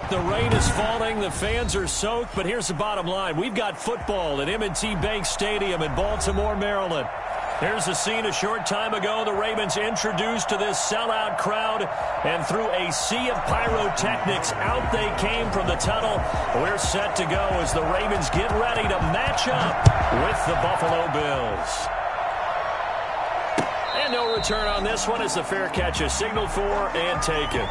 The rain is falling, the fans are soaked, but here's the bottom line. We've got football at M&T Bank Stadium in Baltimore, Maryland. Here's the scene a short time ago. The Ravens introduced to this sellout crowd, and through a sea of pyrotechnics, out they came from the tunnel. We're set to go as the Ravens get ready to match up with the Buffalo Bills. And no return on this one as the fair catch is signaled for and taken.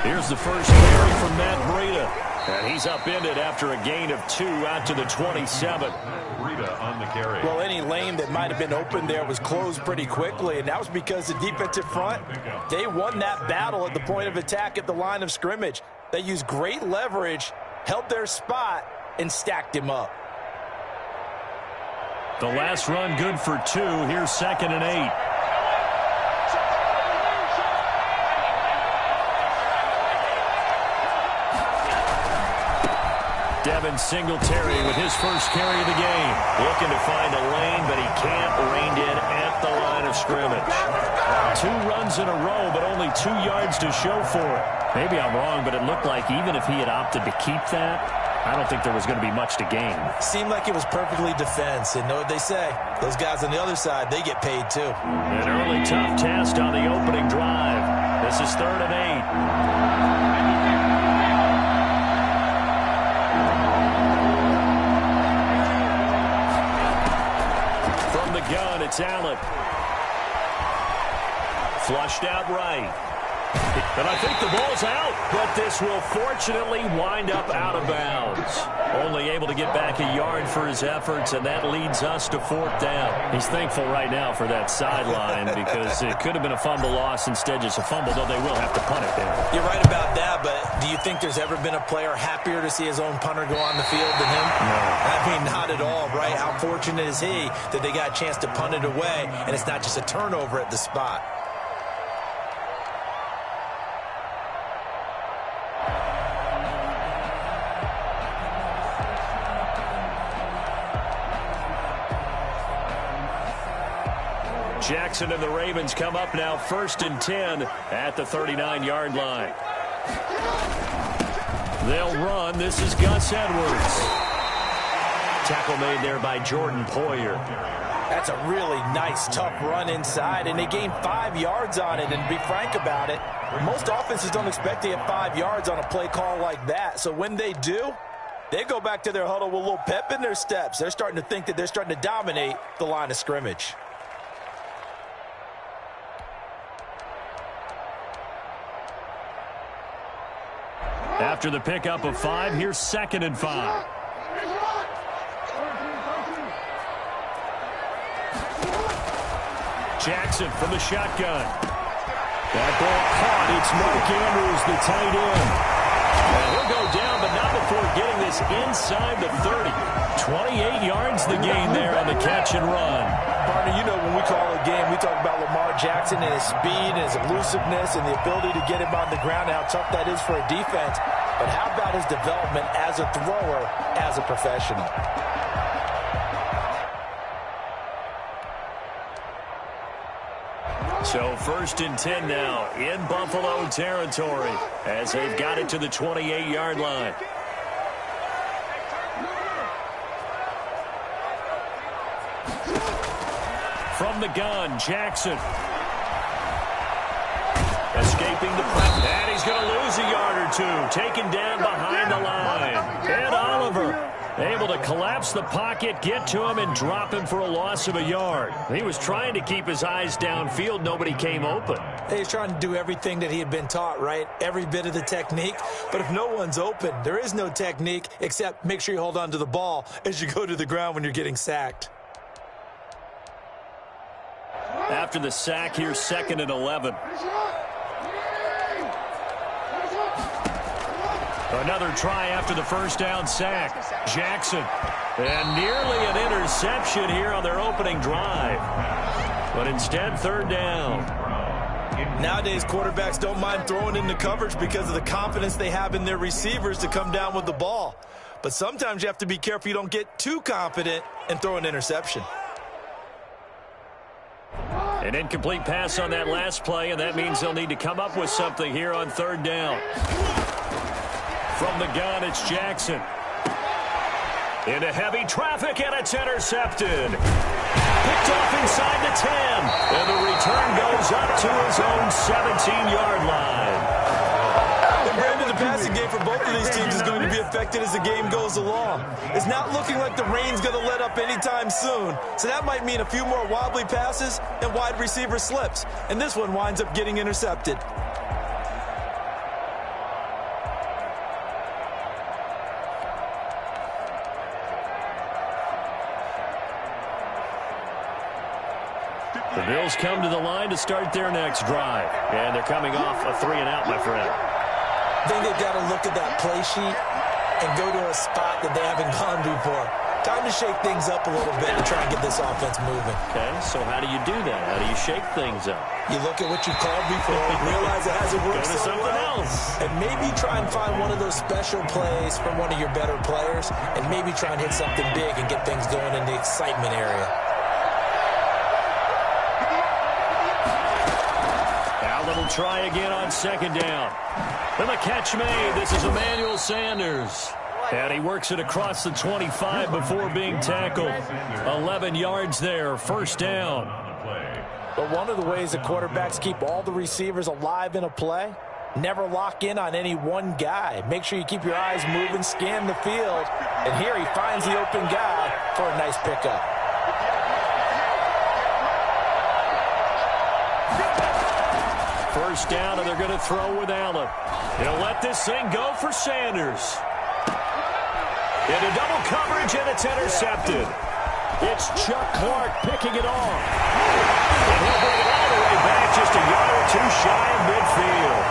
Here's the first carry from Matt Breida. And he's upended after a gain of 2 out to the 27. Breida on the carry. Well, any lane that might have been open there was closed pretty quickly, and that was because the defensive front, they won that battle at the point of attack at the line of scrimmage. They used great leverage, held their spot, and stacked him up. The last run good for 2. Here's 2nd and 8. Devin Singletary with his first carry of the game. Looking to find a lane, but he can't. Reined in at the line of scrimmage. 2 runs in a row, but only 2 yards to show for it. Maybe I'm wrong, but it looked like even if he had opted to keep that, I don't think there was going to be much to gain. Seemed like it was perfectly defense, and know what they say. Those guys on the other side, they get paid too. An early tough test on the opening drive. This is 3rd and 8. Gun, it's Allen. Flushed out right. And I think the ball's out, but this will fortunately wind up out of bounds. Only able to get back a yard for his efforts, and that leads us to 4th down. He's thankful right now for that sideline because it could have been a fumble loss, instead just a fumble, though they will have to punt it there. You're right about that, but do you think there's ever been a player happier to see his own punter go on the field than him? No. I mean, not at all, right? How fortunate is he that they got a chance to punt it away, and it's not just a turnover at the spot. Jackson and the Ravens come up now 1st and 10 at the 39-yard line. They'll run. This is Gus Edwards. Tackle made there by Jordan Poyer. That's a really nice, tough run inside, and they gained 5 yards on it. And to be frank about it, most offenses don't expect to get 5 yards on a play call like that. So when they do, they go back to their huddle with a little pep in their steps. They're starting to think that they're starting to dominate the line of scrimmage. After the pickup of 5, here's 2nd and 5. Jackson from the shotgun. That ball caught. It's Mark Andrews, the tight end. And he'll go down, but not before getting this inside the 30. 28 yards the gain there on the catch and run. Partner, you know when we call a game, we talk about Lamar Jackson and his speed and his elusiveness and the ability to get him on the ground and how tough that is for a defense. But how about his development as a thrower, as a professional? So 1st and 10 now in Buffalo territory as they've got it to the 28-yard line. From the gun, Jackson. Escaping the press, and he's going to lose a yard or 2. Taken down behind the line. And Oliver able to collapse the pocket, get to him, and drop him for a loss of a yard. He was trying to keep his eyes downfield. Nobody came open. He's trying to do everything that he had been taught, right? Every bit of the technique. But if no one's open, there is no technique except make sure you hold on to the ball as you go to the ground when you're getting sacked. After the sack, here's 2nd and 11. Another try after the first down sack. Jackson. And nearly an interception here on their opening drive. But instead, third down. Nowadays, quarterbacks don't mind throwing into coverage because of the confidence they have in their receivers to come down with the ball. But sometimes you have to be careful you don't get too confident and throw an interception. An incomplete pass on that last play, and that means they'll need to come up with something here on third down. From the gun, it's Jackson. Into heavy traffic, and it's intercepted. Picked off inside the 10. And the return goes up to his own 17-yard line. And Brandon, the passing game for both of these teams is going to be affected as the game goes along. It's not looking like the rain's going to let up anytime soon. So that might mean a few more wobbly passes and wide receiver slips. And this one winds up getting intercepted. The Bills come to the line to start their next drive. And they're coming off a 3-and-out, my friend. I think they've got to look at that play sheet and go to a spot that they haven't gone before. Time to shake things up a little bit and try and get this offense moving. Okay, so how do you do that? How do you shake things up? You look at what you called before, realize it hasn't worked Go to something else. and maybe try and find one of those special plays from one of your better players, and maybe try and hit something big and get things going in the excitement area. Will try again on second down. And the catch made. This is Emmanuel Sanders. And he works it across the 25 before being tackled. 11 yards there. First down. But one of the ways that quarterbacks keep all the receivers alive in a play, never lock in on any one guy. Make sure you keep your eyes moving, scan the field. And here he finds the open guy for a nice pickup. First down, and they're going to throw with Allen. He'll let this thing go for Sanders. Into double coverage, and it's intercepted. It's Chuck Clark picking it off. And he'll bring it all the way back, just a yard or two shy of midfield.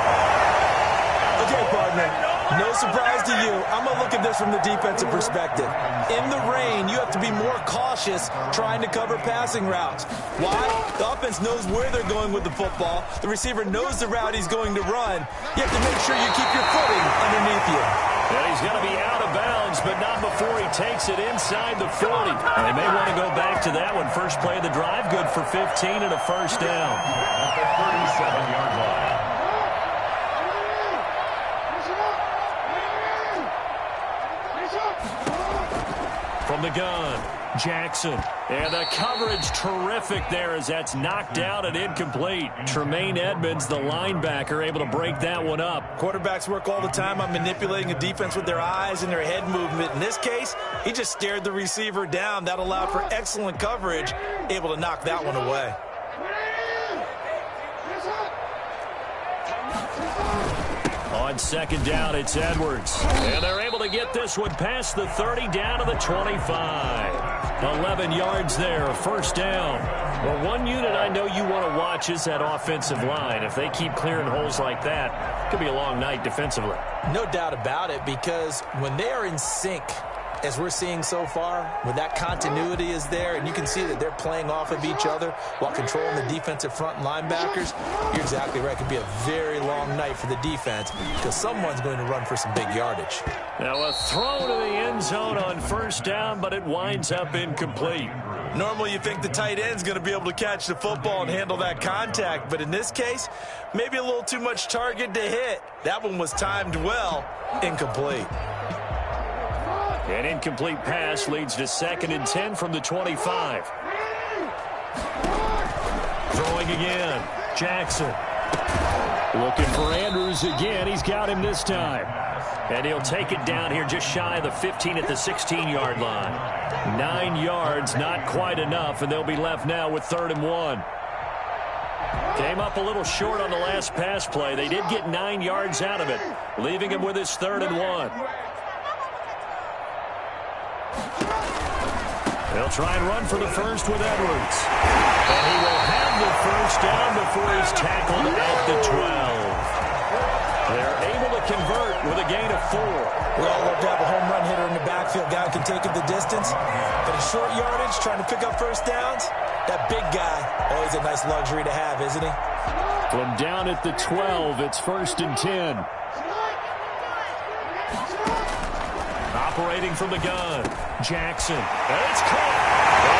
Okay, partner, no surprise to you. I'm going to look at this from the defensive perspective. In the rain, you have to be more cautious trying to cover passing routes. Why? The offense knows where they're going with the football. The receiver knows the route he's going to run. You have to make sure you keep your footing underneath you. And he's going to be out of bounds, but not before he takes it inside the 40. And they may want to go back to that one. First play of the drive, good for 15 and a first down. At the 37-yard line. From the gun, Jackson. And the coverage terrific there as that's knocked out and incomplete. Tremaine Edmonds, the linebacker, able to break that one up. Quarterbacks work all the time on manipulating a defense with their eyes and their head movement. In this case, he just stared the receiver down. That allowed for excellent coverage, able to knock that one away. On second down, it's Edwards. And they're able to get this one past the 30 down to the 25. 11 yards there, first down. Well, one unit I know you want to watch is that offensive line. If they keep clearing holes like that, it could be a long night defensively. No doubt about it, because when they are in sync, as we're seeing so far, when that continuity is there, and you can see that they're playing off of each other while controlling the defensive front linebackers, you're exactly right. It could be a very long night for the defense because someone's going to run for some big yardage. Now a throw to the end zone on first down, but it winds up incomplete. Normally you think the tight end's going to be able to catch the football and handle that contact, but in this case, maybe a little too much target to hit. That one was timed well, incomplete. An incomplete pass leads to 2nd and 10 from the 25. Throwing again, Jackson. Looking for Andrews again. He's got him this time. And he'll take it down here just shy of the 15 at the 16-yard line. 9 yards, not quite enough, and they'll be left now with 3rd and 1. Came up a little short on the last pass play. They did get 9 yards out of it, leaving him with his 3rd and 1. They'll try and run for the first with Edwards. And he will have the first down before he's tackled at the 12. They're able to convert with a gain of 4. We all love to have a home run hitter in the backfield. Guy who can take it the distance. But in short yardage, trying to pick up first downs, that big guy, always a nice luxury to have, isn't he? From down at the 12, it's 1st and 10. Operating from the gun, Jackson. And it's caught.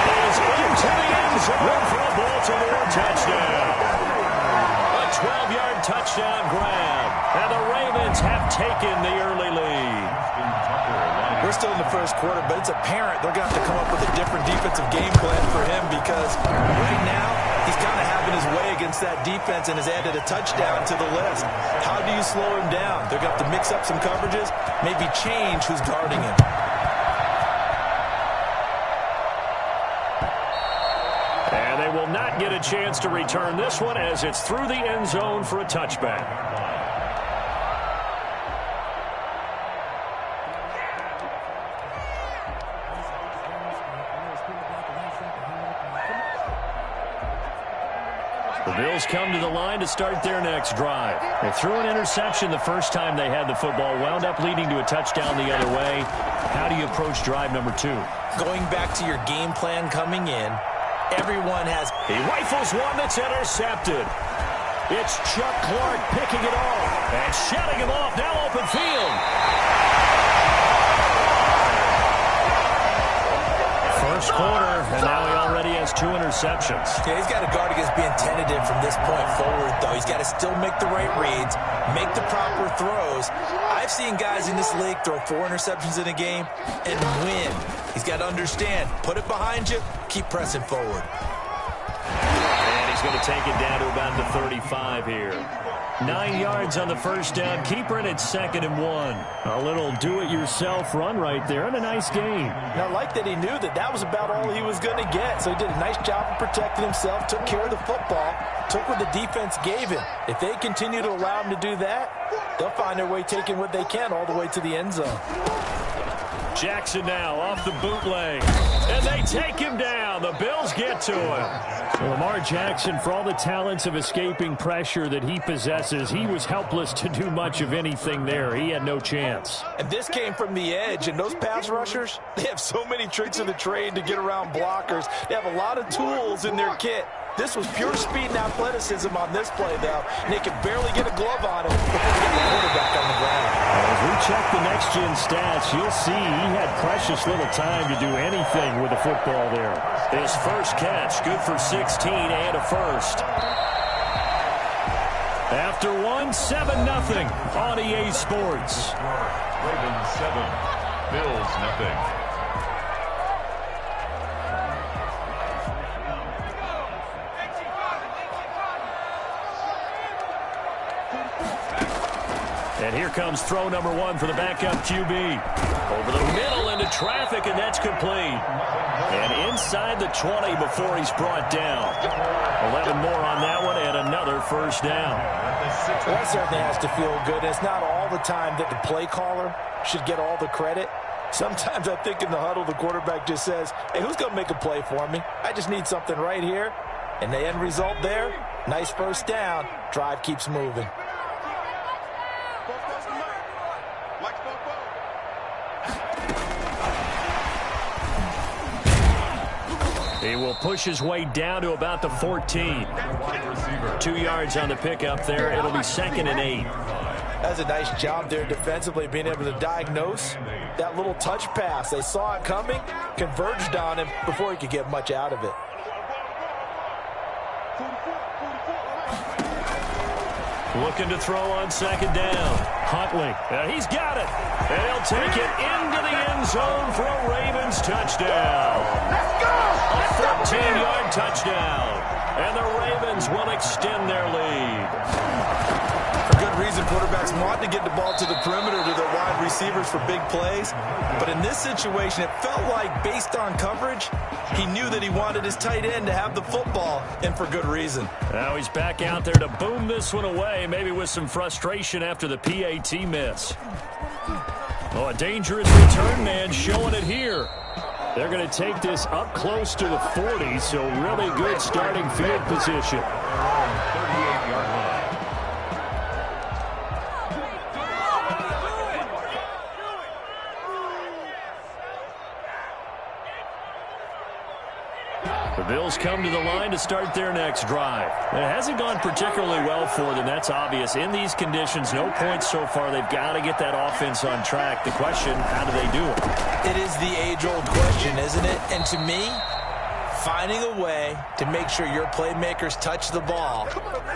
It is into the end zone for a Baltimore touchdown. A 12-yard touchdown grab. And the Ravens have taken the early lead. We're still in the first quarter, but it's apparent they're going to have to come up with a different defensive game plan for him because right now he's kind of having his way against that defense and has added a touchdown to the list. How do you slow him down? They're going to have to mix up some coverages, maybe change who's guarding him. And they will not get a chance to return this one as it's through the end zone for a touchback. The Bills come to the line to start their next drive. They threw an interception the first time they had the football, wound up leading to a touchdown the other way. How do you approach drive number 2? Going back to your game plan coming in, everyone has... He rifles one that's intercepted. It's Chuck Clark picking it off and shutting him off. Now open field. First quarter, and now he already has 2 interceptions. Yeah, he's got to guard against being tentative from this point forward, though. He's got to still make the right reads, make the proper throws. I've seen guys in this league throw 4 interceptions in a game and win. He's got to understand, put it behind you, keep pressing forward. And he's going to take it down to about the 35 here. 9 yards on the first down. Keeper in at 2nd and 1. A little do-it-yourself run right there and a nice gain. And I like that he knew that that was about all he was going to get. So he did a nice job of protecting himself, took care of the football, took what the defense gave him. If they continue to allow him to do that, they'll find their way taking what they can all the way to the end zone. Jackson now off the bootleg. And they take him down. The Bills get to him. So Lamar Jackson, for all the talents of escaping pressure that he possesses, he was helpless to do much of anything there. He had no chance. And this came from the edge, and those pass rushers, they have so many tricks of the trade to get around blockers. They have a lot of tools in their kit. This was pure speed and athleticism on this play, though. And they could barely get a glove on him before they get the quarterback on the ground. As we check the next-gen stats, you'll see he had precious little time to do anything with the football there. His first catch, good for 16 and a first. After 1, 7-0 on EA Sports. Ravens 7, Bills 0. And here comes throw number 1 for the backup QB. Over the middle into traffic, and that's complete. And inside the 20 before he's brought down. 11 more on that one, and another first down. Well, that certainly has to feel good. It's not all the time that the play caller should get all the credit. Sometimes I think in the huddle, the quarterback just says, hey, who's going to make a play for me? I just need something right here. And the end result there, nice first down. Drive keeps moving. He will push his way down to about the 14. 2 yards on the pickup there. It'll be 2nd and 8. That's a nice job there defensively, being able to diagnose that little touch pass. They saw it coming, converged on him before he could get much out of it. Looking to throw on 2nd down. Huntley, he's got it. And he'll take it into the end zone for a Ravens touchdown. Let's go! A 14-yard touchdown. And the Ravens will extend their lead. For good reason, quarterbacks want to get the ball to the perimeter to their wide receivers for big plays. But in this situation, it felt like, based on coverage, he knew that he wanted his tight end to have the football, and for good reason. Now he's back out there to boom this one away, maybe with some frustration after the PAT miss. Oh, a dangerous return man showing it here. They're going to take this up close to the 40, so really good starting field position. 38-yard line. The Bills come to the line to start their next drive. It hasn't gone particularly well for them. That's obvious. In these conditions, no points so far. They've got to get that offense on track. The question, how do they do it? It is the age-old question, isn't it? And to me, finding a way to make sure your playmakers touch the ball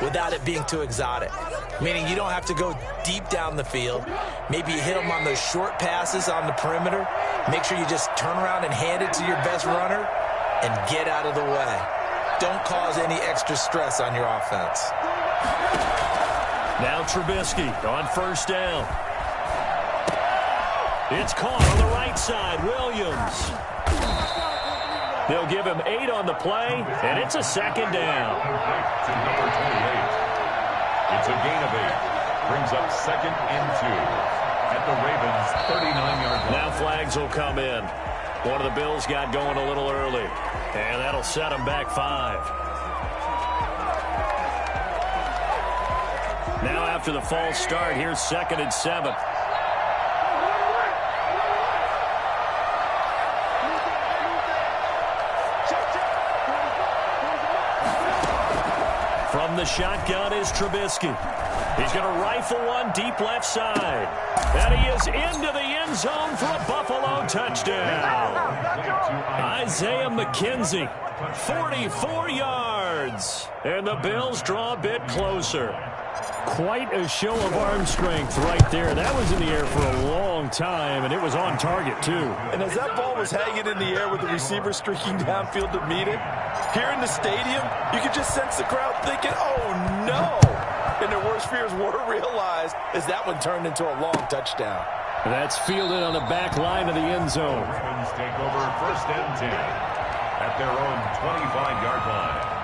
without it being too exotic. Meaning you don't have to go deep down the field. Maybe you hit them on those short passes on the perimeter. Make sure you just turn around and hand it to your best runner and get out of the way. Don't cause any extra stress on your offense. Now Trubisky on first down. It's caught on the right side. Williams. They'll give him 8 on the play, and it's a second down. To number 28. It's a gain of 8. Brings up 2nd and 2 at the Ravens' 39-yard line. Now flags will come in. One of the Bills got going a little early, and that'll set them back 5. Now after the false start, here's 2nd and 7. From the shotgun is Trubisky. He's going to rifle one deep left side. And he is into the end zone for a Buffalo touchdown. Isaiah McKenzie, 44 yards. And the Bills draw a bit closer. Quite a show of arm strength right there. That was in the air for a long time, and it was on target, too. And as that ball was hanging in the air with the receiver streaking downfield to meet it, here in the stadium, you could just sense the crowd thinking, oh, no. And their worst fears were realized as that one turned into a long touchdown. That's fielded on the back line of the end zone. Ravens take over 1st and 10 at their own 25-yard line.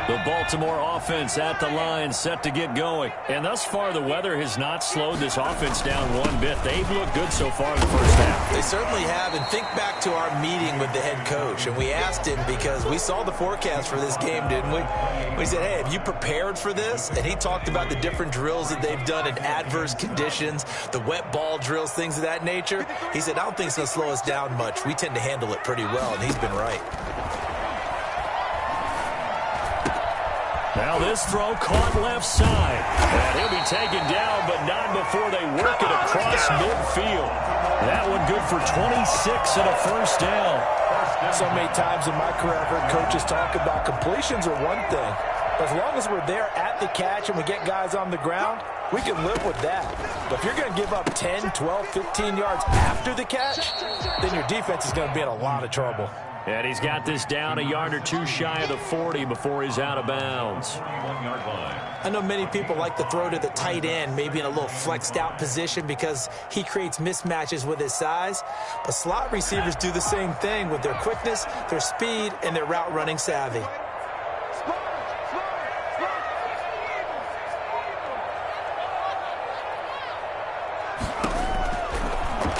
The Baltimore offense at the line, set to get going. And thus far, the weather has not slowed this offense down one bit. They've looked good so far in the first half. They certainly have. And think back to our meeting with the head coach. And we asked him because we saw the forecast for this game, didn't we? We said, hey, have you prepared for this? And he talked about the different drills that they've done in adverse conditions, the wet ball drills, things of that nature. He said, I don't think it's going to slow us down much. We tend to handle it pretty well, and he's been right. Now this throw caught left side. And he'll be taken down, but not before they work it across midfield. That one good for 26 and a first down. So many times in my career, I've heard coaches talk about completions are one thing. But as long as we're there at the catch and we get guys on the ground, we can live with that. But if you're going to give up 10, 12, 15 yards after the catch, then your defense is going to be in a lot of trouble. And he's got this down a yard or two shy of the 40 before he's out of bounds. I know many people like to throw to the tight end, maybe in a little flexed out position because he creates mismatches with his size. But slot receivers do the same thing with their quickness, their speed, and their route running savvy.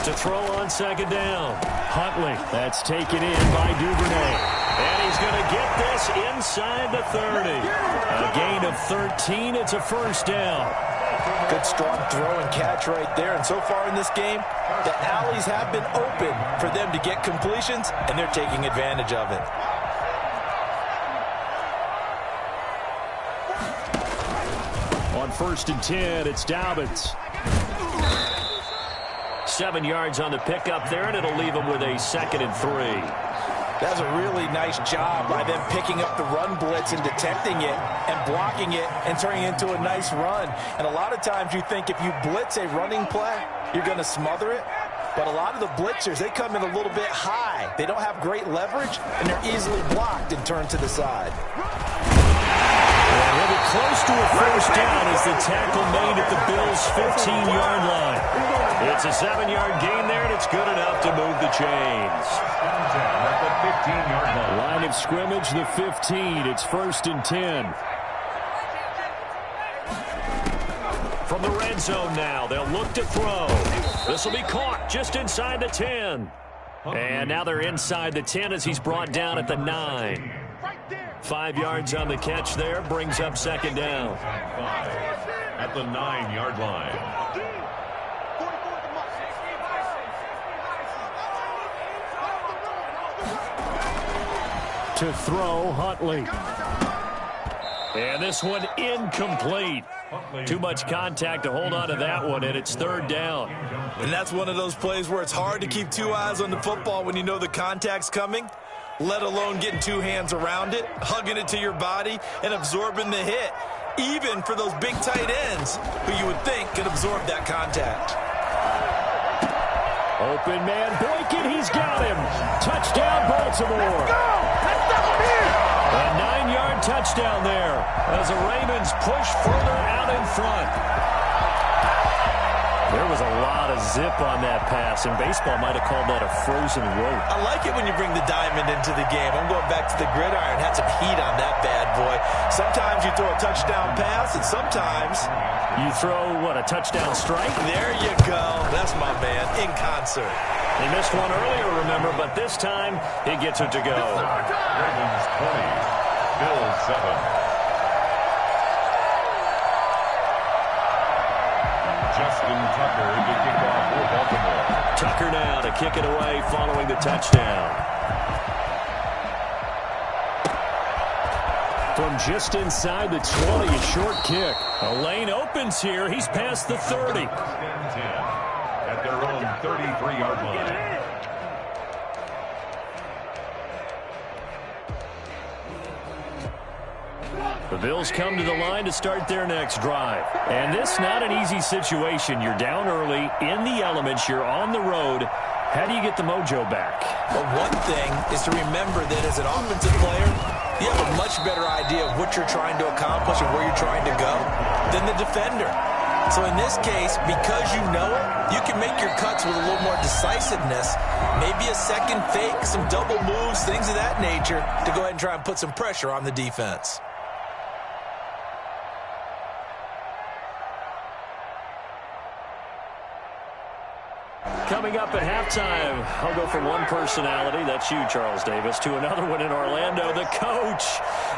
To throw on second down. Huntley, that's taken in by Duvernay. And he's going to get this inside the 30. A gain of 13. It's a first down. Good strong throw and catch right there. And so far in this game, the alleys have been open for them to get completions, and they're taking advantage of it. On 1st and 10, it's Dobbins. 7 yards on the pickup there, and it'll leave him with a 2nd and 3. That's a really nice job by them picking up the run blitz and detecting it and blocking it and turning it into a nice run. And a lot of times you think if you blitz a running play, you're going to smother it. But a lot of the blitzers, they come in a little bit high. They don't have great leverage, and they're easily blocked and turned to the side. And he'll be close to a first down as the tackle made at the Bills' 15-yard line. It's a 7-yard gain there, and it's good enough to move the chains. At the 15-yard line. Line of scrimmage, the 15. It's 1st and 10. From the red zone now, they'll look to throw. This will be caught just inside the 10. And now they're inside the 10 as he's brought down at the 9. 5 yards on the catch there, brings up second down. at the 9-yard line. To throw, Huntley. And this one incomplete. Too much contact to hold on to that one, and it's third down. And that's one of those plays where it's hard to keep two eyes on the football when you know the contact's coming, let alone getting two hands around it, hugging it to your body, and absorbing the hit, even for those big tight ends who you would think could absorb that contact. Open man, Boykin, he's got him. Touchdown, Baltimore. Let's go! Let's go here! A 9-yard touchdown there as the Ravens push further out in front. There was a lot of zip on that pass, and baseball might have called that a frozen rope. I like it when you bring the diamond into the game. I'm going back to the gridiron. Had some heat on that bad boy. Sometimes you throw a touchdown pass, and sometimes you throw, what, a touchdown strike? There you go. That's my man, in concert. He missed one earlier, remember, but this time he gets it to go. Ravens 20, Bills 7. Justin Tucker to kick off for Baltimore. Tucker now to kick it away following the touchdown. From just inside the 20, a short kick. A lane opens here. He's past the 30. 10 at their own 33-yard line. The Bills come to the line to start their next drive. And this not an easy situation. You're down early, in the elements, you're on the road. How do you get the mojo back? Well, one thing is to remember that as an offensive player, you have a much better idea of what you're trying to accomplish and where you're trying to go than the defender. So in this case, because you know it, you can make your cuts with a little more decisiveness, maybe a second fake, some double moves, things of that nature, to go ahead and try and put some pressure on the defense. Coming up at halftime, I'll go from one personality, that's you, Charles Davis, to another one in Orlando, the coach.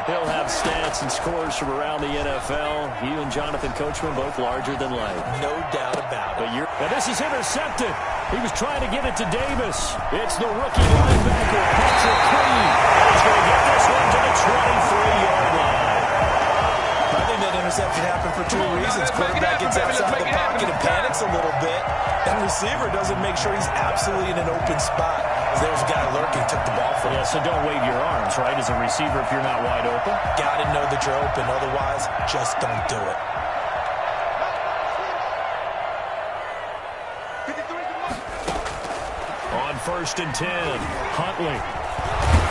He'll have stats and scores from around the NFL. You and Jonathan Coachman both larger than life. No doubt about it. And this is intercepted. He was trying to get it to Davis. It's the rookie linebacker, Patrick Queen. He's going to get this one to the 23-yard line. I think that interception happened for two reasons. Quarterback gets outside the pocket and panics a little bit. And receiver doesn't make sure he's absolutely in an open spot. There was a guy lurking, took the ball from him. Yeah, so don't wave your arms, right, as a receiver if you're not wide open. Got to know that you're open. Otherwise, just don't do it. On 1st and 10, Huntley.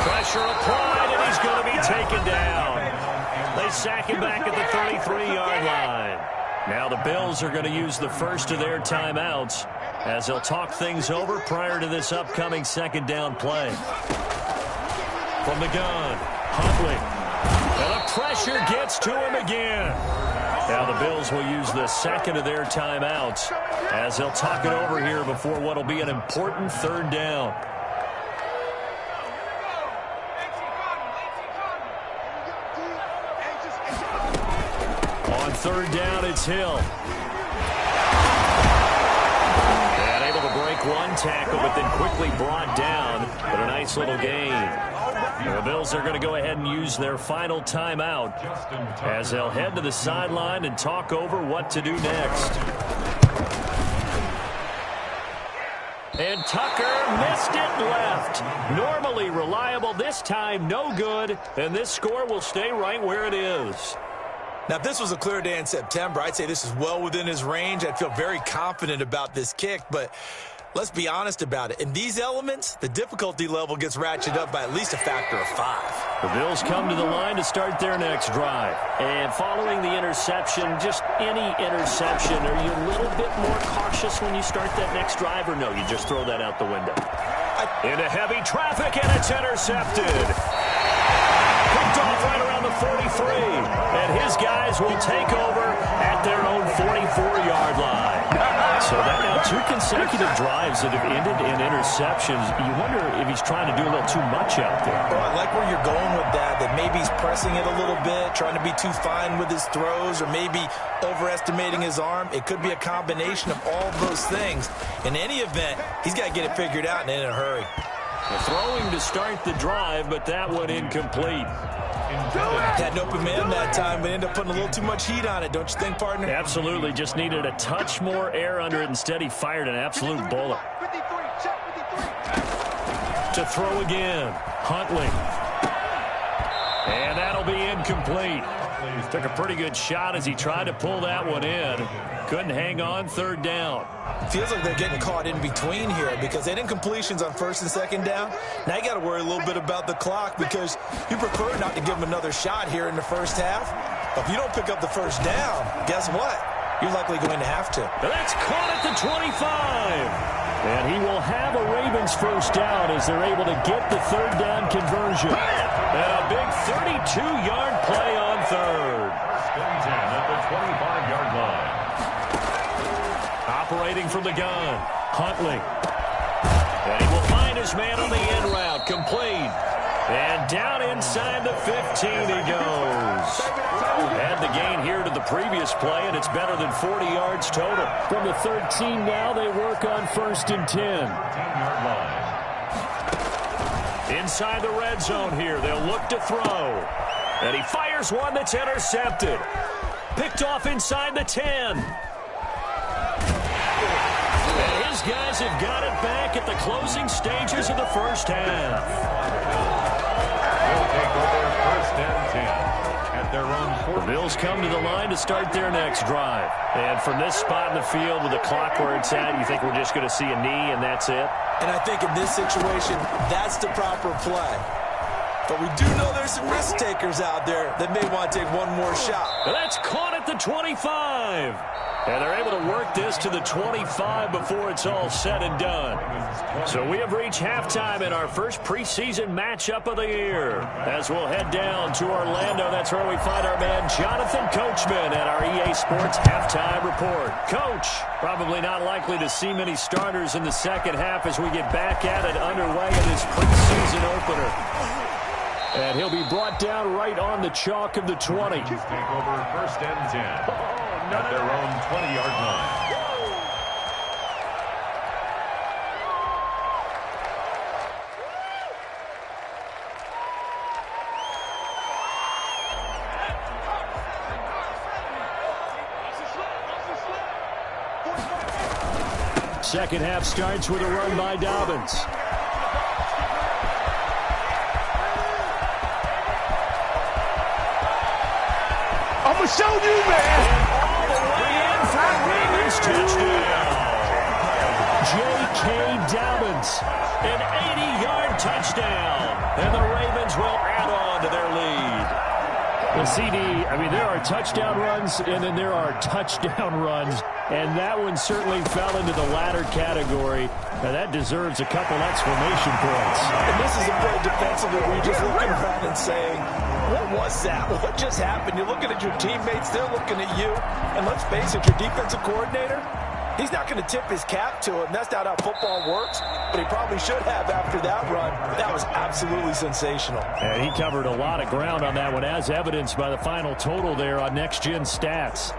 Pressure applied, and he's going to be taken down. They sack him back at the 33-yard line. Now the Bills are going to use the first of their timeouts as they'll talk things over prior to this upcoming second down play. From the gun, Huntley. And the pressure gets to him again. Now the Bills will use the second of their timeouts as they'll talk it over here before what will be an important third down. On third down, it's Hill. And able to break one tackle, but then quickly brought down. But a nice little gain. The Bills are going to go ahead and use their final timeout as they'll head to the sideline and talk over what to do next. And Tucker missed it left. Normally reliable, this time no good. And this score will stay right where it is. Now, if this was a clear day in September, I'd say this is well within his range. I'd feel very confident about this kick, but let's be honest about it. In these elements, the difficulty level gets ratcheted up by at least a factor of 5. The Bills come to the line to start their next drive. And following the interception, just any interception, are you a little bit more cautious when you start that next drive, or no, you just throw that out the window? Into heavy traffic, and it's intercepted. Picked off right around the 43. And his guys will take over at their own 44-yard line. So that now 2 consecutive drives that have ended in interceptions. You wonder if he's trying to do a little too much out there. Well, I like where you're going with that maybe he's pressing it a little bit, trying to be too fine with his throws, or maybe overestimating his arm. It could be a combination of all those things. In any event, he's got to get it figured out and in a hurry. Throwing to start the drive, but that one incomplete. Had an open man that time, but ended up putting a little too much heat on it, don't you think, partner? Absolutely. Just needed a touch more air under it. Instead, he fired an absolute bullet. To throw again. Huntley. And that'll be incomplete. Took a pretty good shot as he tried to pull that one in. Couldn't hang on. Third down. Feels like they're getting caught in between here because they didn't incompletions on first and second down. Now you got to worry a little bit about the clock because you prefer not to give them another shot here in the first half. But if you don't pick up the first down, guess what? You're likely going to have to. That's caught at the 25. And he will have a Ravens first down as they're able to get the third down conversion. And a big 32-yard play on third. First and 10 at the 25-yard line. Operating from the gun, Huntley. And he will find his man on the end route, complete. And down inside the 15 he goes. Had the gain here to the previous play, and it's better than 40 yards total. From the 13 now, they work on first and 10. 15-yard line. Inside the red zone here, they'll look to throw. And he fires one that's intercepted. Picked off inside the 10. And his guys have got it back at the closing stages of the first half. They'll take over first and 10 at their own 40. The Bills come to the line to start their next drive. And from this spot in the field with the clock where it's at, you think we're just going to see a knee and that's it? And I think in this situation, that's the proper play. But we do know there's some risk takers out there that may want to take one more shot. And that's caught at the 25. And they're able to work this to the 25 before it's all said and done. So we have reached halftime in our first preseason matchup of the year. As we'll head down to Orlando, that's where we find our man Jonathan Coachman at our EA Sports Halftime Report. Coach, probably not likely to see many starters in the second half as we get back at it underway in this preseason opener. And he'll be brought down right on the chalk of the 20. Take over first and 10 at their own 20-yard line. Second half starts with a run by Dobbins. I'm going to show you, man. All the way in for a Ravens touchdown. J.K. Dobbins, an 80-yard touchdown. And the Ravens will add on to their lead. The CD, I mean, there are touchdown runs, and then there are touchdown runs. And that one certainly fell into the latter category. Now, that deserves a couple exclamation points. And this is a play defensively where you're just looking around and saying, what was that? What just happened? You're looking at your teammates. They're looking at you. And let's face it, your defensive coordinator, he's not going to tip his cap to him. That's not how football works. But he probably should have after that run. That was absolutely sensational. And he covered a lot of ground on that one, as evidenced by the final total there on Next Gen Stats.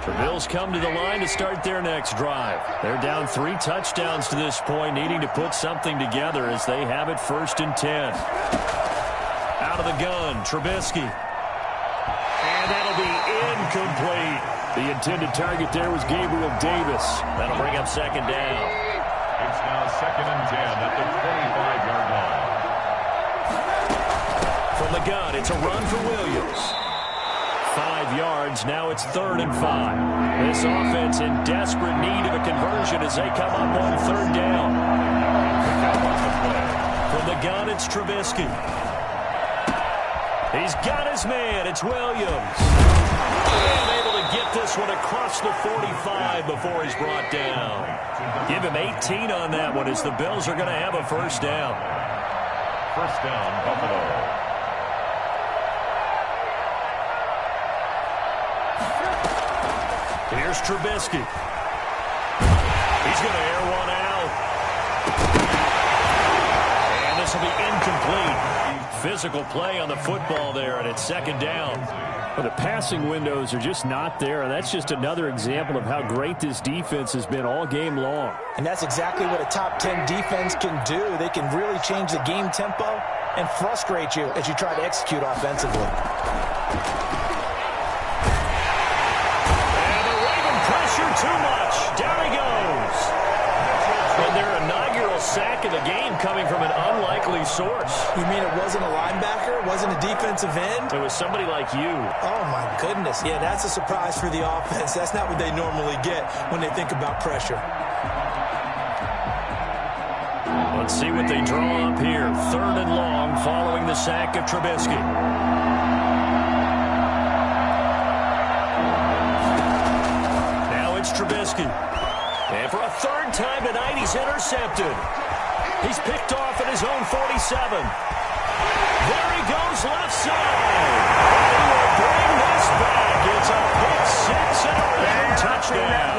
The Bills come to the line to start their next drive. They're down 3 touchdowns to this point, needing to put something together as they have it first and 10. Out of the gun, Trubisky. And that'll be incomplete. The intended target there was Gabriel Davis. That'll bring up second down. It's now second and 10 at the 25-yard line. From the gun, it's a run for Williams. 5 yards. Now it's 3rd and 5. This offense in desperate need of a conversion as they come up on 3rd down. From the gun, it's Trubisky. He's got his man. It's Williams. And able to get this this one across the 45 before he's brought down. Give him 18 on that one as the Bills are going to have a first down. First down, Buffalo. Here's Trubisky. He's going to air one out. And this will be incomplete. Physical play on the football there, and it's second down. Well, the passing windows are just not there, and that's just another example of how great this defense has been all game long. And that's exactly what a top 10 defense can do. They can really change the game tempo and frustrate you as you try to execute offensively. And the Raven pressure too much. Down he goes. And their inaugural sack of the game coming from an unlikely source. You mean it wasn't a linebacker? It wasn't a defensive end? It was somebody like you. Oh, my goodness. Yeah, that's a surprise for the offense. That's not what they normally get when they think about pressure. Let's see what they draw up here. Third and long following the sack of Trubisky. Now it's Trubisky. And for a third time tonight, he's intercepted. He's picked off at his own 47. There he goes left side. He will bring this back. It's a pick six and a Raven touchdown.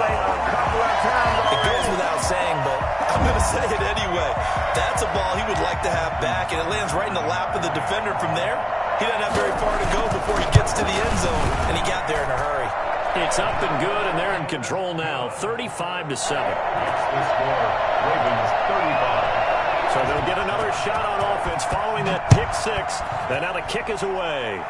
It goes without saying, but I'm going to say it anyway. That's a ball he would like to have back, and it lands right in the lap of the defender from there. He doesn't have very far to go before he gets to the end zone, and he got there in a hurry. It's up and good, and they're in control now, 35-7. That's the score. Ravens 35. So they'll get another shot on offense following that pick six, and now the kick is away.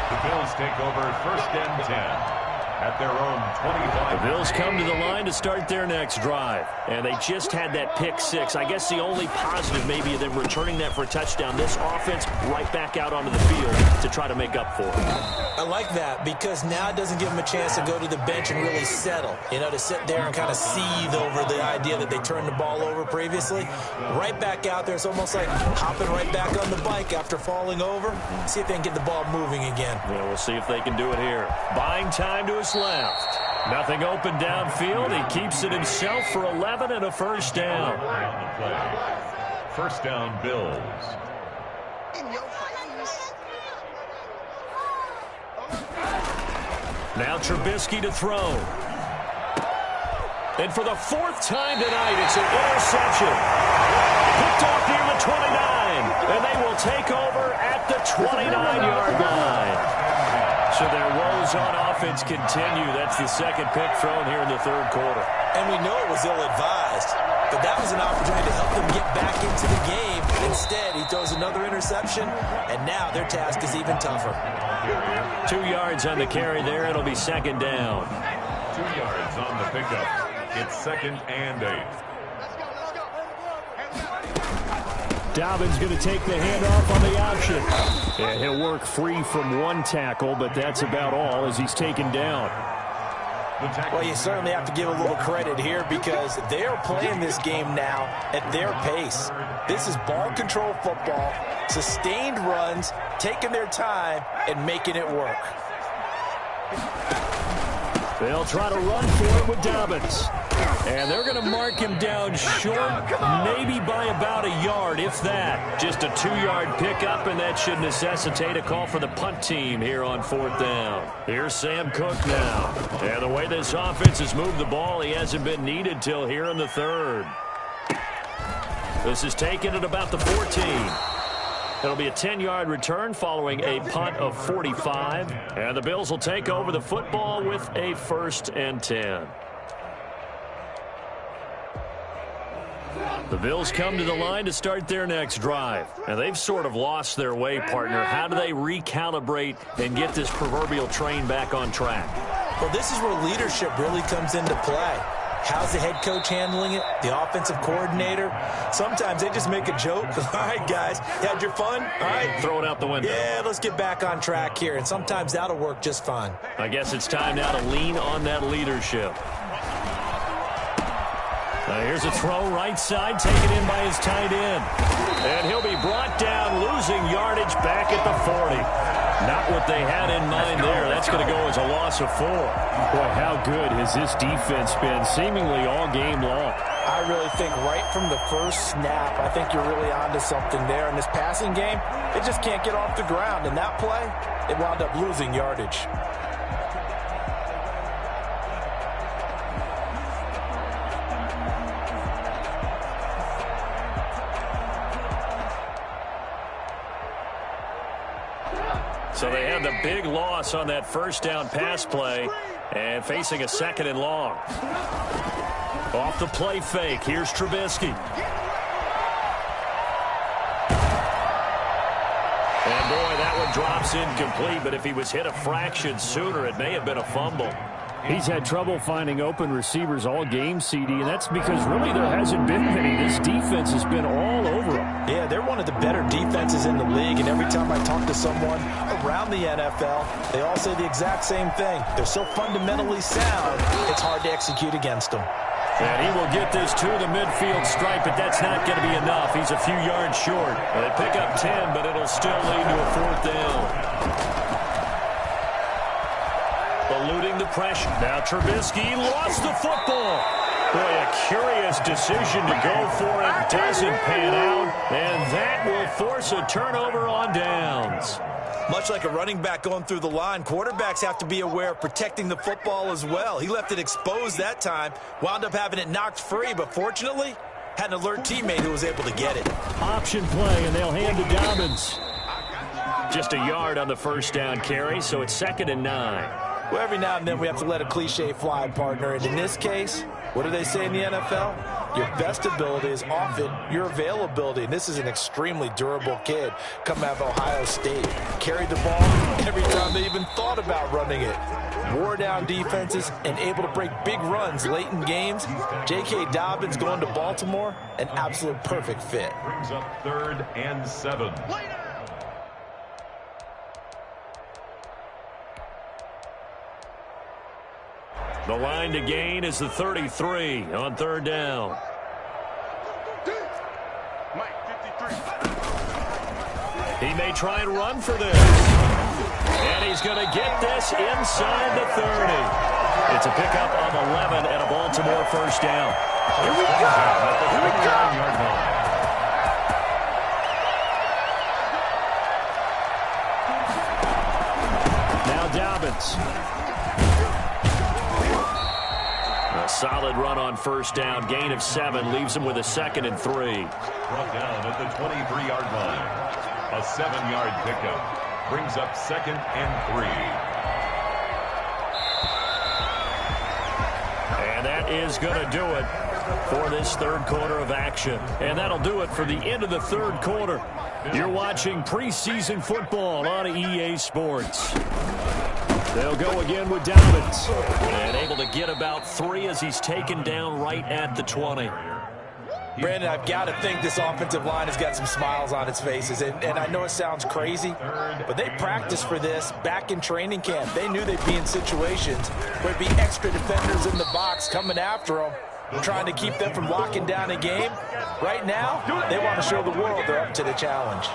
The Bills take over first and 10 at their own 25. The Bills come to the line to start their next drive, and they just had that pick six. I guess the only positive maybe of them returning that for a touchdown. This offense right back out onto the field to try to make up for it. I like that because now it doesn't give them a chance to go to the bench and really settle, to sit there and kind of seethe over the idea that they turned the ball over previously. Right back out there, it's almost like hopping right back on the bike after falling over. See if they can get the ball moving again. Yeah, we'll see if they can do it here. Buying time to his left. Nothing open downfield. He keeps it himself for 11 and a first down. First down, Bills. Now Trubisky to throw. And for the fourth time tonight, it's an interception. Picked off near the 29. And they will take over at the 29-yard line. So their woes on offense continue. That's the second pick thrown here in the third quarter. And we know it was ill-advised, but that was an opportunity to help them get back into the game. Instead, he throws another interception, and now their task is even tougher. 2 yards on the carry there. It'll be second down. 2 yards on the pickup. It's second and 8. Dobbins going to take the handoff on the option. And he'll work free from one tackle, but that's about all as he's taken down. Well, you certainly have to give a little credit here because they are playing this game now at their pace. This is ball control football, sustained runs, taking their time, and making it work. They'll try to run for it with Dobbins. And they're going to mark him down short, maybe by about a yard, if that. Just a 2-yard pickup, and that should necessitate a call for the punt team here on fourth down. Here's Sam Cook now. And the way this offense has moved the ball, he hasn't been needed till here in the third. This is taken at about the 14. It'll be a 10-yard return following a punt of 45. And the Bills will take over the football with a first and 10. The Bills come to the line to start their next drive. And they've sort of lost their way, partner. How do they recalibrate and get this proverbial train back on track? Well, this is where leadership really comes into play. How's the head coach handling it? The offensive coordinator? Sometimes they just make a joke. All right, guys, you had your fun? All right. Throw it out the window. Yeah, let's get back on track here. And sometimes that'll work just fine. I guess it's time now to lean on that leadership. Here's a throw right side, taken in by his tight end. And he'll be brought down, losing yardage back at the 40. Not what they had in mind there. That's going to go as a loss of 4. Boy, how good has this defense been seemingly all game long? I really think right from the first snap, I think you're really onto something there. In this passing game, it just can't get off the ground. In that play, it wound up losing yardage. So they had the big loss on that first down pass play and facing a 2nd and long. Off the play fake. Here's Trubisky. And boy, that one drops incomplete, but if he was hit a fraction sooner, it may have been a fumble. He's had trouble finding open receivers all game, CD, and that's because really there hasn't been many. This defense has been all over them. Yeah, they're one of the better defenses in the league, and every time I talk to someone around the NFL, they all say the exact same thing. They're so fundamentally sound, it's hard to execute against them. And he will get this to the midfield stripe, but that's not going to be enough. He's a few yards short. They pick up 10, but it'll still lead to a 4th down. Eluding the pressure. Now Trubisky lost the football. Boy, a curious decision to go for it. Doesn't pan out, and that will force a turnover on downs. Much like a running back going through the line, quarterbacks have to be aware of protecting the football as well. He left it exposed that time, wound up having it knocked free, but fortunately, had an alert teammate who was able to get it. Option play, and they'll hand to Dobbins. Just a yard on the first down carry, so it's 2nd and 9. Well, every now and then we have to let a cliche fly, partner. And in this case, what do they say in the NFL? Your best ability is often your availability. And this is an extremely durable kid coming out of Ohio State. Carried the ball every time they even thought about running it. Wore down defenses and able to break big runs late in games. J.K. Dobbins going to Baltimore, an absolute perfect fit. Brings up 3rd and 7. The line to gain is the 33 on 3rd down. He may try and run for this. And he's going to get this inside the 30. It's a pickup of 11 and a Baltimore first down. Here we go. Here we go. Now Dobbins. A solid run on first down. Gain of 7 leaves him with a 2nd and 3. Brought down at the 23-yard line. A 7-yard pickup. Brings up 2nd and 3. And that is going to do it for this 3rd quarter of action. And that'll do it for the end of the 3rd quarter. You're watching preseason football on EA Sports. They'll go again with Dobbins. And able to get about 3 as he's taken down right at the 20. Brandon, I've got to think this offensive line has got some smiles on its faces. And I know it sounds crazy, but they practiced for this back in training camp. They knew they'd be in situations where it'd be extra defenders in the box coming after them, trying to keep them from locking down a game. Right now, they want to show the world they're up to the challenge.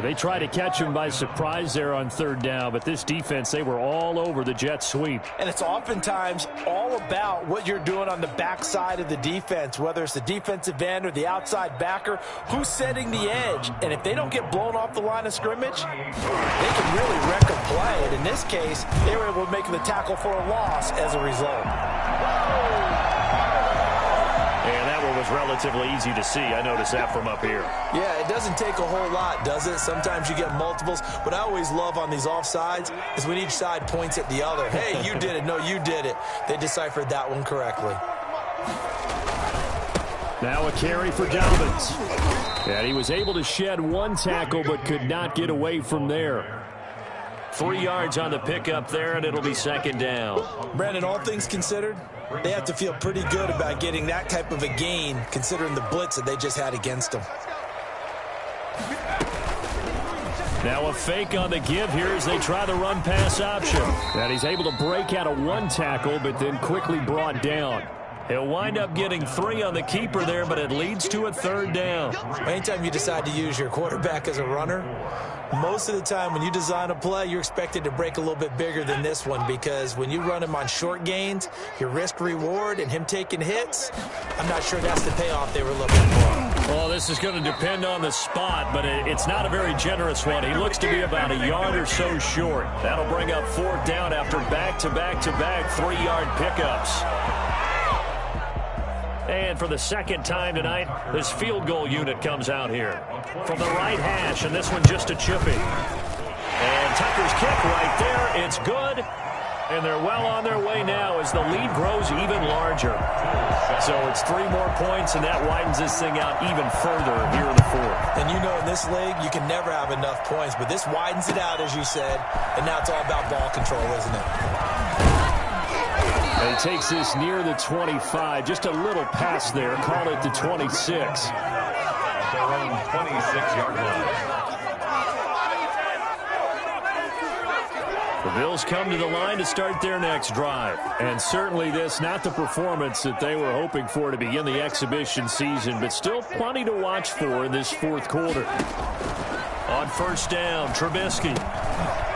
They tried to catch him by surprise there on 3rd down, but this defense, they were all over the jet sweep. And it's oftentimes all about what you're doing on the backside of the defense, whether it's the defensive end or the outside backer, who's setting the edge. And if they don't get blown off the line of scrimmage, they can really wreck a play. And in this case, they were able to make the tackle for a loss as a result. And that one was relatively easy to see. I noticed that from up here. Yeah, it doesn't take a whole lot, does it? Sometimes you get multiples. What I always love on these offsides is when each side points at the other. Hey, you did it. No, you did it. They deciphered that one correctly. Now a carry for Dobbins. And he was able to shed 1 tackle but could not get away from there. 3 yards on the pickup there, and it'll be 2nd down. Brandon, all things considered, they have to feel pretty good about getting that type of a gain, considering the blitz that they just had against them. Now a fake on the give here as they try the run-pass option. And he's able to break out of 1 tackle, but then quickly brought down. He'll wind up getting 3 on the keeper there, but it leads to a 3rd down. Anytime you decide to use your quarterback as a runner, most of the time when you design a play, you're expected to break a little bit bigger than this one, because when you run him on short gains, your risk-reward and him taking hits, I'm not sure that's the payoff they were looking for. Well, this is going to depend on the spot, but it's not a very generous one. He looks to be about a yard or so short. That'll bring up 4th down after back-to-back-to-back 3-yard pickups. And for the 2nd time tonight, this field goal unit comes out here from the right hash, and this one just a chippy. And Tucker's kick right there. It's good. And they're well on their way now as the lead grows even larger. So it's 3 more points, and that widens this thing out even further here in the 4th. And you know in this league, you can never have enough points, but this widens it out, as you said, and now it's all about ball control, isn't it? And he takes this near the 25. Just a little pass there. Call it the 26. At their own 26-yard line. The Bills come to the line to start their next drive. And certainly this, not the performance that they were hoping for to begin the exhibition season, but still plenty to watch for in this 4th quarter. On 1st down, Trubisky.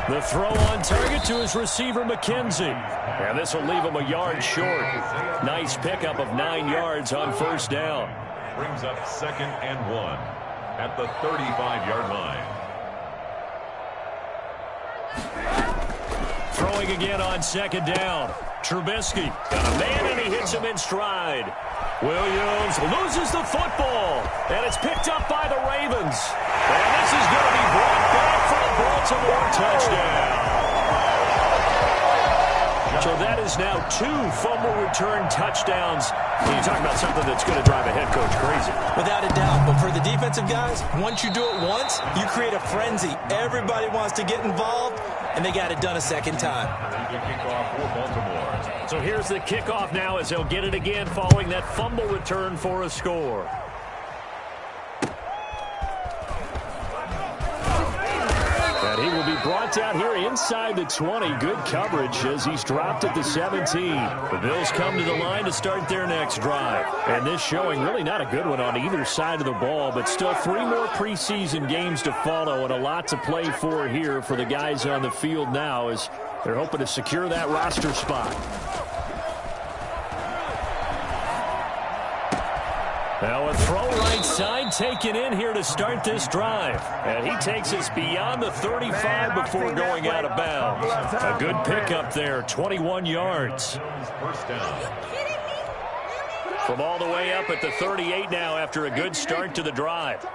The throw on target to his receiver, McKenzie. And this will leave him a yard short. Nice pickup of 9 yards on 1st down. Brings up 2nd and 1 at the 35-yard line. Throwing again on 2nd down. Trubisky got a man, and he hits him in stride. Williams loses the football, and it's picked up by the Ravens. And this is going to be brought back for a Baltimore touchdown. So that is now 2 fumble return touchdowns. You talk about something that's going to drive a head coach crazy. Without a doubt. But for the defensive guys, once you do it once, you create a frenzy. Everybody wants to get involved, and they got it done a 2nd time. The kickoff for Baltimore. So here's the kickoff now as they'll get it again following that fumble return for a score. And he will be brought down here inside the 20. Good coverage as he's dropped at the 17. The Bills come to the line to start their next drive. And this showing really not a good one on either side of the ball, but still 3 more preseason games to follow and a lot to play for here for the guys on the field now as they're hoping to secure that roster spot. Now a throw right side taken in here to start this drive. And he takes us beyond the 35 before going out of bounds. A good pickup there, 21 yards. First down. From all the way up at the 38 now after a good start to the drive.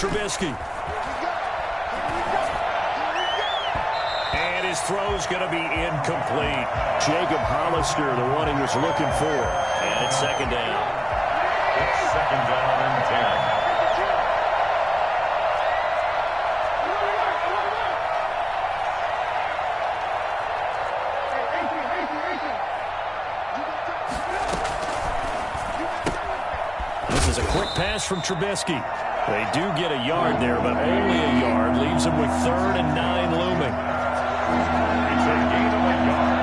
Trubisky. And his throw's going to be incomplete. Jacob Hollister, the one he was looking for. And it's 2nd down. It's 2nd down and 10. This is a quick pass from Trubisky. They do get a yard there, but only a yard. Leaves them with 3rd and 9 looming. It's a gain of a yard,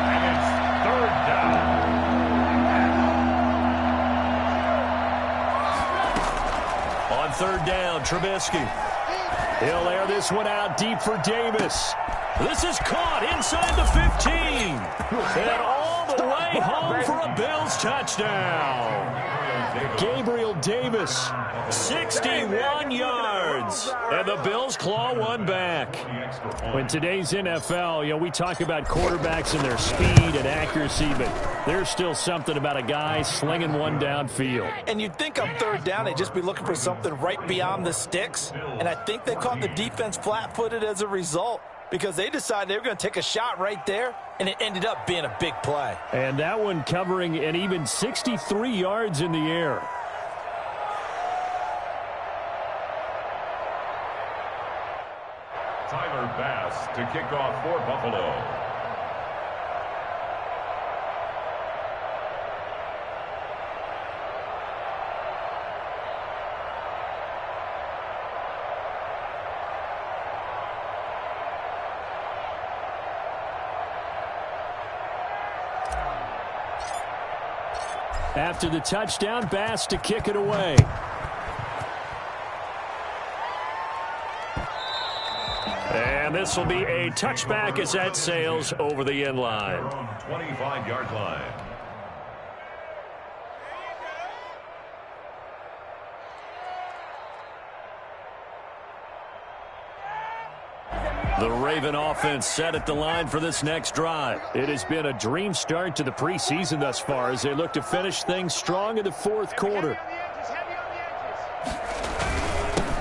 and it's 3rd down. On 3rd down, Trubisky. He'll air this one out deep for Davis. This is caught inside the 15. And all the way home for a Bills touchdown. Gabriel Davis, 61 yards, and the Bills claw one back. In today's NFL, we talk about quarterbacks and their speed and accuracy, but there's still something about a guy slinging one downfield. And you'd think on 3rd down, they'd just be looking for something right beyond the sticks, and I think they caught the defense flat-footed as a result, because they decided they were going to take a shot right there, and it ended up being a big play. And that one covering an even 63 yards in the air. Tyler Bass to kick off for Buffalo. After the touchdown, Bass to kick it away. And this will be a touchback as that sails over the end line. 25-yard line. The Raven offense set at the line for this next drive. It has been a dream start to the preseason thus far as they look to finish things strong in the fourth quarter.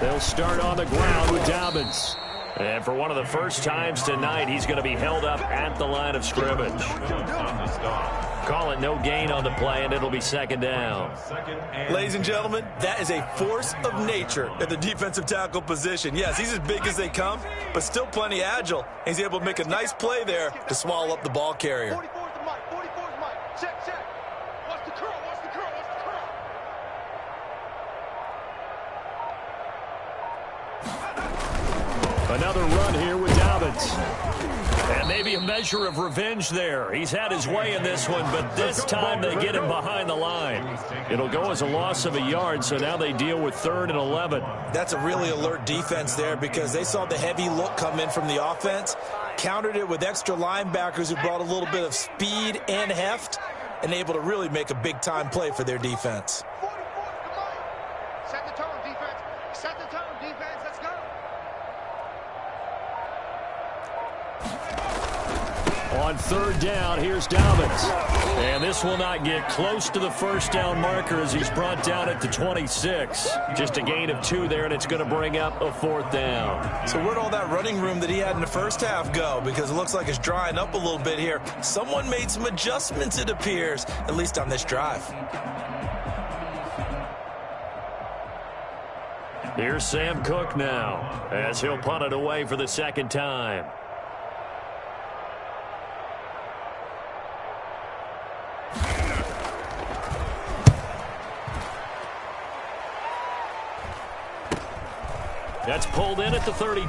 They'll start on the ground with Dobbins. And for one of the first times tonight, he's going to be held up at the line of scrimmage. Call it no gain on the play, and it'll be second down. Ladies and gentlemen, that is a force of nature at the defensive tackle position. Yes, he's as big as they come, but still plenty agile. He's able to make a nice play there to swallow up the ball carrier. 44's the mic. 44's the mic. Check, check. Watch the curl. Watch the curl. Watch the curl. Another run here with Dobbins. And maybe a measure of revenge there. He's had his way in this one, but this time they get him behind the line. It'll go as a loss of a yard, so now they deal with 3rd and 11. That's a really alert defense there because they saw the heavy look come in from the offense, countered it with extra linebackers who brought a little bit of speed and heft, and able to really make a big-time play for their defense. 44's the mic. Set the tone, defense. Set the tone, defense. Let's go. On 3rd down, here's Dobbins. And this will not get close to the first down marker as he's brought down at the 26. Just a gain of 2 there, and it's going to bring up a 4th down. So where'd all that running room that he had in the first half go? Because it looks like it's drying up a little bit here. Someone made some adjustments, it appears, at least on this drive. Here's Sam Cook now as he'll punt it away for the second time. That's pulled in at the 32.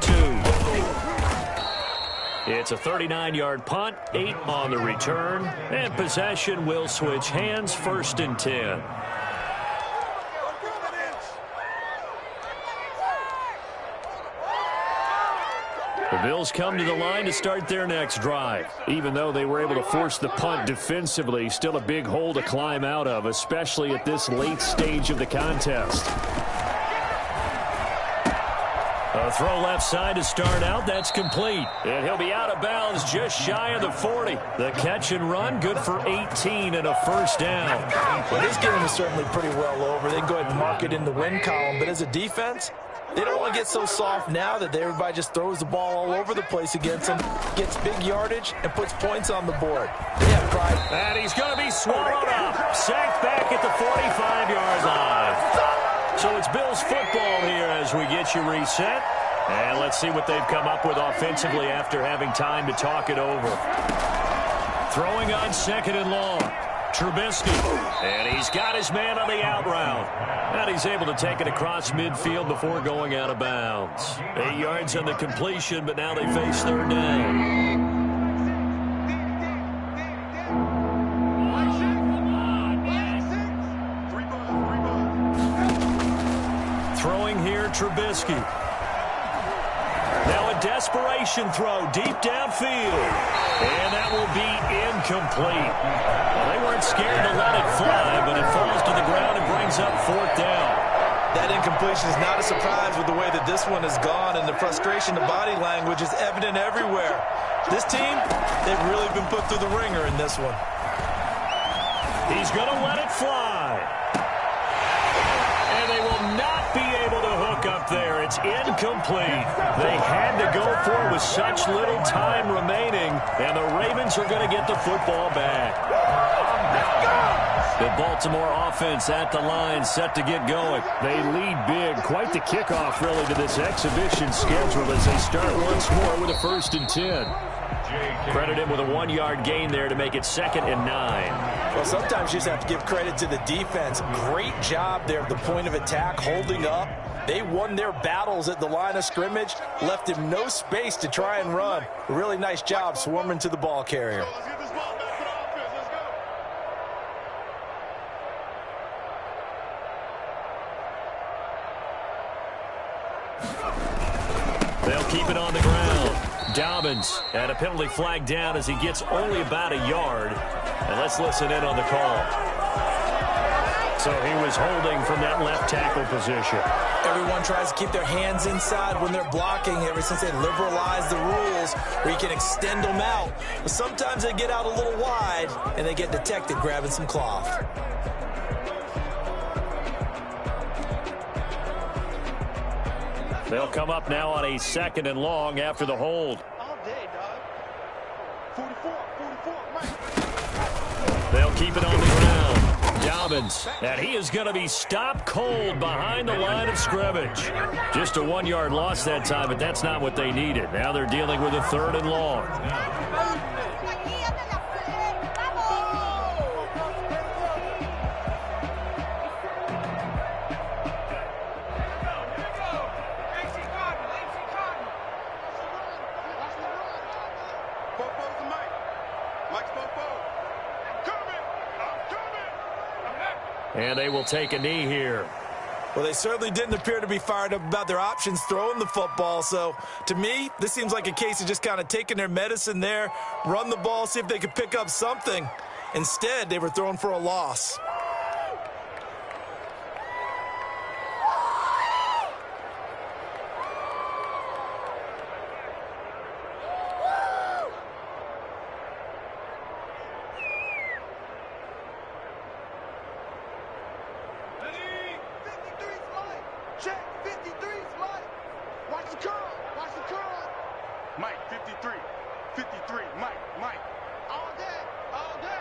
It's a 39-yard punt, 8 on the return, and possession will switch hands, 1st and 10. The Bills come to the line to start their next drive. Even though they were able to force the punt defensively, still a big hole to climb out of, especially at this late stage of the contest. A throw left side to start out. That's complete. And he'll be out of bounds just shy of the 40. The catch and run, good for 18 and a 1st down. Well, this game is certainly pretty well over. They can go ahead and mark it in the win column. But as a defense, they don't want to get so soft now that everybody just throws the ball all over the place against them, gets big yardage, and puts points on the board. They have pride. And he's going to be swallowed up. Sacked back at the 45-yard line. So it's Bills football here as we get you reset. And let's see what they've come up with offensively after having time to talk it over. Throwing on 2nd and long. Trubisky. And he's got his man on the out route. And he's able to take it across midfield before going out of bounds. 8 yards on the completion, but now they face 3rd down. Throwing here, Trubisky. Now a desperation throw deep downfield. And that will be incomplete. Well, they weren't scared to let it fly, but it falls to the ground and brings up 4th down. That incompletion is not a surprise with the way that this one has gone, and the frustration, the body language is evident everywhere. This team, they've really been put through the ringer in this one. He's going to let it fly. And they will not be able to hook up there. It's incomplete. They had to go for it with such little time remaining, and the Ravens are going to get the football back. The Baltimore offense at the line, set to get going. They lead big. Quite the kickoff, really, to this exhibition schedule as they start once more with a 1st and 10. Credit him with a 1-yard gain there to make it 2nd and 9. Well, sometimes you just have to give credit to the defense. Great job there at the point of attack, holding up. They won their battles at the line of scrimmage, left him no space to try and run. A really nice job swarming to the ball carrier. Let's get this ball back to the offense. Let's go. Dobbins and a penalty flag down as he gets only about a yard. And let's listen in on the call. So he was holding from that left tackle position. Everyone tries to keep their hands inside when they're blocking ever since they liberalized the rules where you can extend them out. But sometimes they get out a little wide and they get detected grabbing some cloth. They'll come up now on a 2nd and long after the hold. All day, dog. 44, Mike. They'll keep it on the ground. Dobbins, and he is going to be stopped cold behind the line of scrimmage. Just a 1-yard loss that time, but that's not what they needed. Now they're dealing with a 3rd and long. And they will take a knee here. Well, they certainly didn't appear to be fired up about their options throwing the football. So, to me, this seems like a case of just kind of taking their medicine there, run the ball, see if they could pick up something. Instead, they were throwing for a loss. Check, 53's Mike. Watch the curl. Watch the curl. Mike, 53. 53. Mike. All day. All day.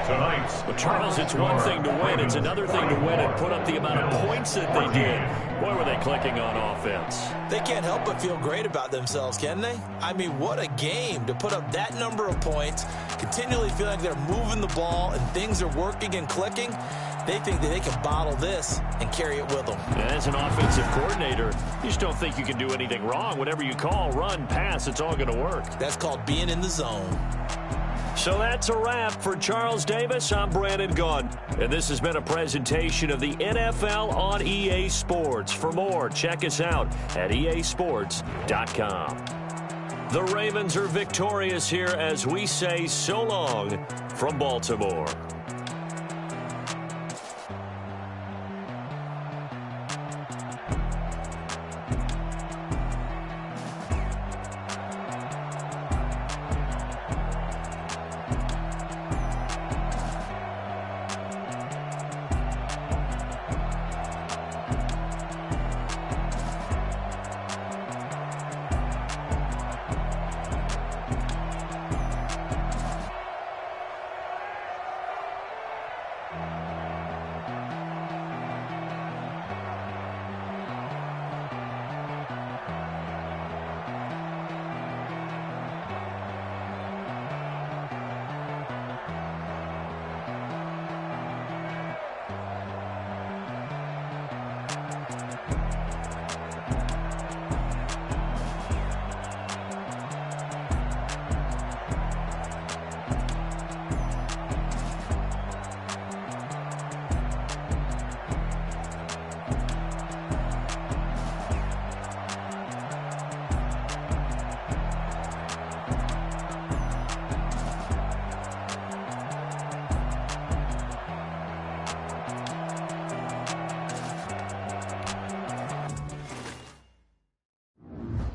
Tonight's But Charles, it's one thing to win. It's another thing to win and put up the amount of points that they did. Boy, were they clicking on offense. They can't help but feel great about themselves, can they? I mean, what a game to put up that number of points, continually feel like they're moving the ball and things are working and clicking. They think that they can bottle this and carry it with them. As an offensive coordinator, you just don't think you can do anything wrong. Whatever you call, run, pass, it's all going to work. That's called being in the zone. So that's a wrap for Charles Davis. I'm Brandon Gunn, and this has been a presentation of the NFL on EA Sports. For more, check us out at easports.com. The Ravens are victorious here as we say so long from Baltimore.